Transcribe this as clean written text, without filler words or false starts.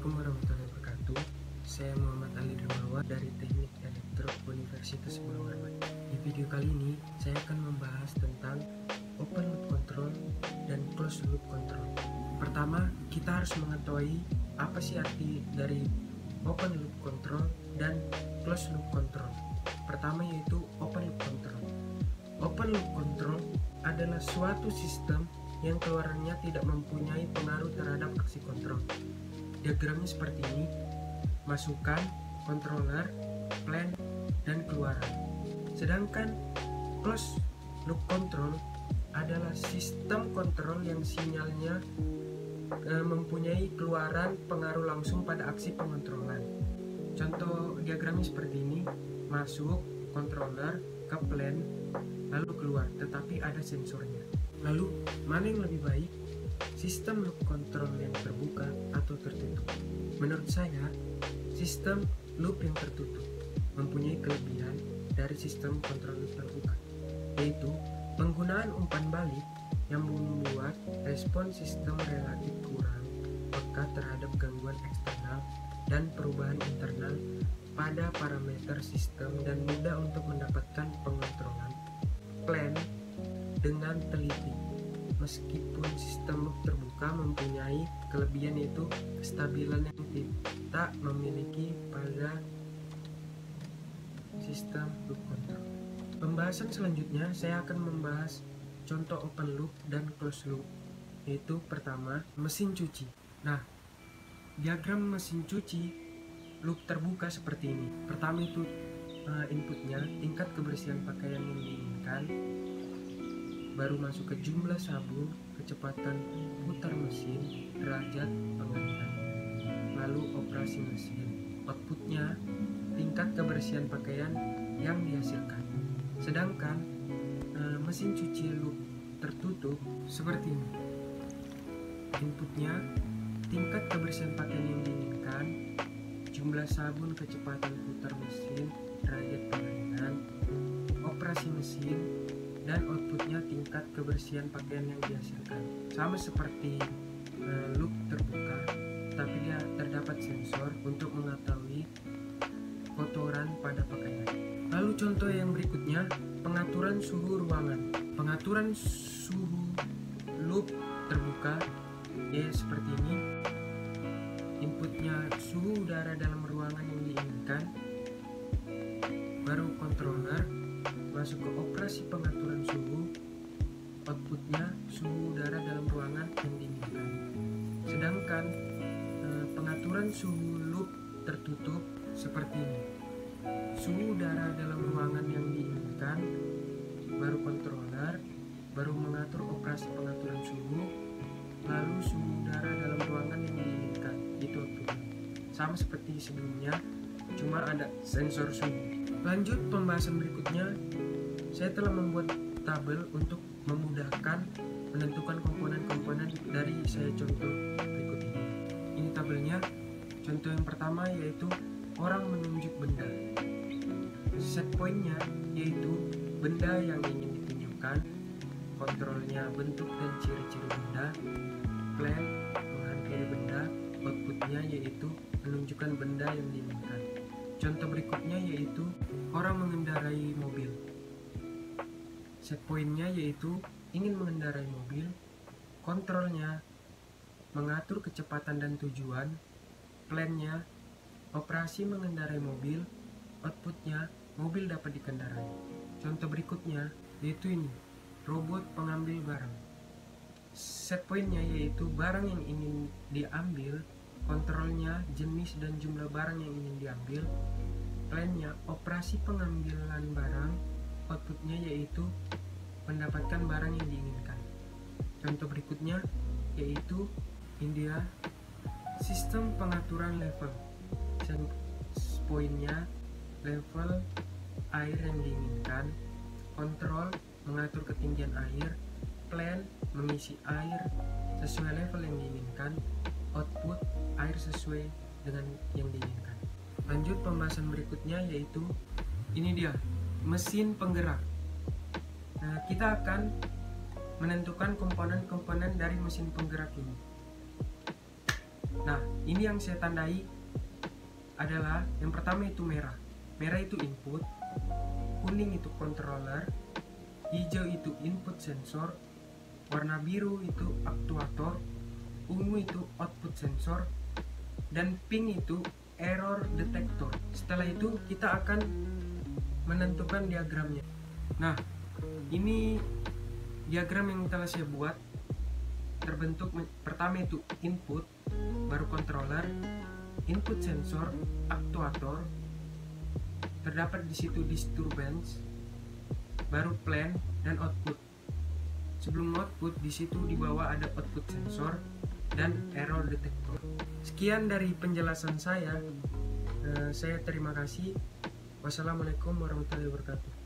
Assalamualaikum warahmatullahi wabarakatuh. Saya Muhammad Ali Dermawan dari Teknik Elektro Universitas Bulungan. Di video kali ini saya akan membahas tentang open loop control dan closed loop control. Pertama, kita harus mengetahui apa sih arti dari open loop control dan closed loop control. Pertama yaitu open loop control. Open loop control adalah suatu sistem yang keluarannya tidak mempunyai pengaruh terhadap aksi kontrol. Diagramnya seperti ini: masukan, controller, plan, dan keluaran. Sedangkan closed loop control adalah sistem kontrol yang sinyalnya mempunyai keluaran pengaruh langsung pada aksi pengontrolan. Contoh diagramnya seperti ini: masuk, controller, ke plan, lalu keluar, tetapi ada sensornya. Lalu, mana yang lebih baik? Sistem loop control yang terbuka atau tertutup? Menurut saya, sistem loop yang tertutup mempunyai kelebihan dari sistem kontrol loop terbuka, yaitu penggunaan umpan balik yang membuat respon sistem relatif kurang peka terhadap gangguan eksternal dan perubahan internal pada parameter sistem dan mudah untuk mendapatkan pengontrolan plan dengan teliti. Meskipun sistem loop terbuka mempunyai kelebihan yaitu kestabilan yang tidak memiliki pada sistem loop control. Pembahasan selanjutnya saya akan membahas contoh open loop dan closed loop, yaitu pertama mesin cuci. Nah, diagram mesin cuci loop terbuka seperti ini. Pertama itu inputnya tingkat kebersihan pakaian yang diinginkan, baru masuk ke jumlah sabun, kecepatan putar mesin, derajat pengalihan, lalu operasi mesin. Outputnya tingkat kebersihan pakaian yang dihasilkan. Sedangkan mesin cuci loop tertutup seperti ini. Inputnya tingkat kebersihan pakaian yang diinginkan, jumlah sabun, kecepatan putar mesin, derajat pengalihan, operasi mesin, dan outputnya tingkat kebersihan pakaian yang dihasilkan. Sama seperti loop terbuka, tapi dia terdapat sensor untuk mengetahui kotoran pada pakaian. Lalu contoh yang berikutnya, pengaturan suhu ruangan. Pengaturan suhu loop terbuka ya seperti ini. Inputnya suhu udara dalam ruangan yang diinginkan, baru controller masuk ke operasi pengaturan suhu, outputnya suhu udara dalam ruangan yang diinginkan. Sedangkan pengaturan suhu loop tertutup seperti ini: suhu udara dalam ruangan yang diinginkan, baru controller, baru mengatur operasi pengaturan suhu, lalu suhu udara dalam ruangan yang diinginkan. Itu outputnya. Sama seperti sebelumnya, cuma ada sensor suhu. Lanjut pembahasan berikutnya, saya telah membuat tabel untuk memudahkan menentukan komponen-komponen dari saya contoh berikut ini. Ini tabelnya. Contoh yang pertama yaitu orang menunjuk benda. Set pointnya yaitu benda yang ingin ditunjukkan, kontrolnya bentuk dan ciri-ciri benda, plan menghampiri benda, outputnya yaitu menunjukkan benda yang diinginkan. Contoh berikutnya yaitu orang mengendarai mobil. Set pointnya yaitu ingin mengendarai mobil, kontrolnya mengatur kecepatan dan tujuan, plannya operasi mengendarai mobil, outputnya mobil dapat dikendarai. Contoh berikutnya yaitu ini, robot pengambil barang. Set pointnya yaitu barang yang ingin diambil, kontrolnya jenis dan jumlah barang yang ingin diambil, plannya operasi pengambilan barang, outputnya yaitu mendapatkan barang yang diinginkan. Contoh berikutnya yaitu India, sistem pengaturan level. Poinnya level air yang diinginkan, kontrol mengatur ketinggian air, plan mengisi air sesuai level yang diinginkan, output air sesuai dengan yang diinginkan. Lanjut pembahasan berikutnya yaitu ini dia, mesin penggerak. Nah, kita akan menentukan komponen-komponen dari mesin penggerak ini. Nah, ini yang saya tandai adalah yang pertama itu merah. Merah itu input, kuning itu controller, hijau itu input sensor, warna biru itu aktuator, ungu itu output sensor, dan pink itu error detector. Setelah itu kita akan menentukan diagramnya. Nah, ini diagram yang telah saya buat. Terbentuk pertama itu input, baru controller, input sensor, aktuator, terdapat di situ disturbance, baru plan dan output. Sebelum output di situ di bawah ada output sensor dan error detector. Sekian dari penjelasan saya. Saya terima kasih. Wassalamualaikum warahmatullahi wabarakatuh.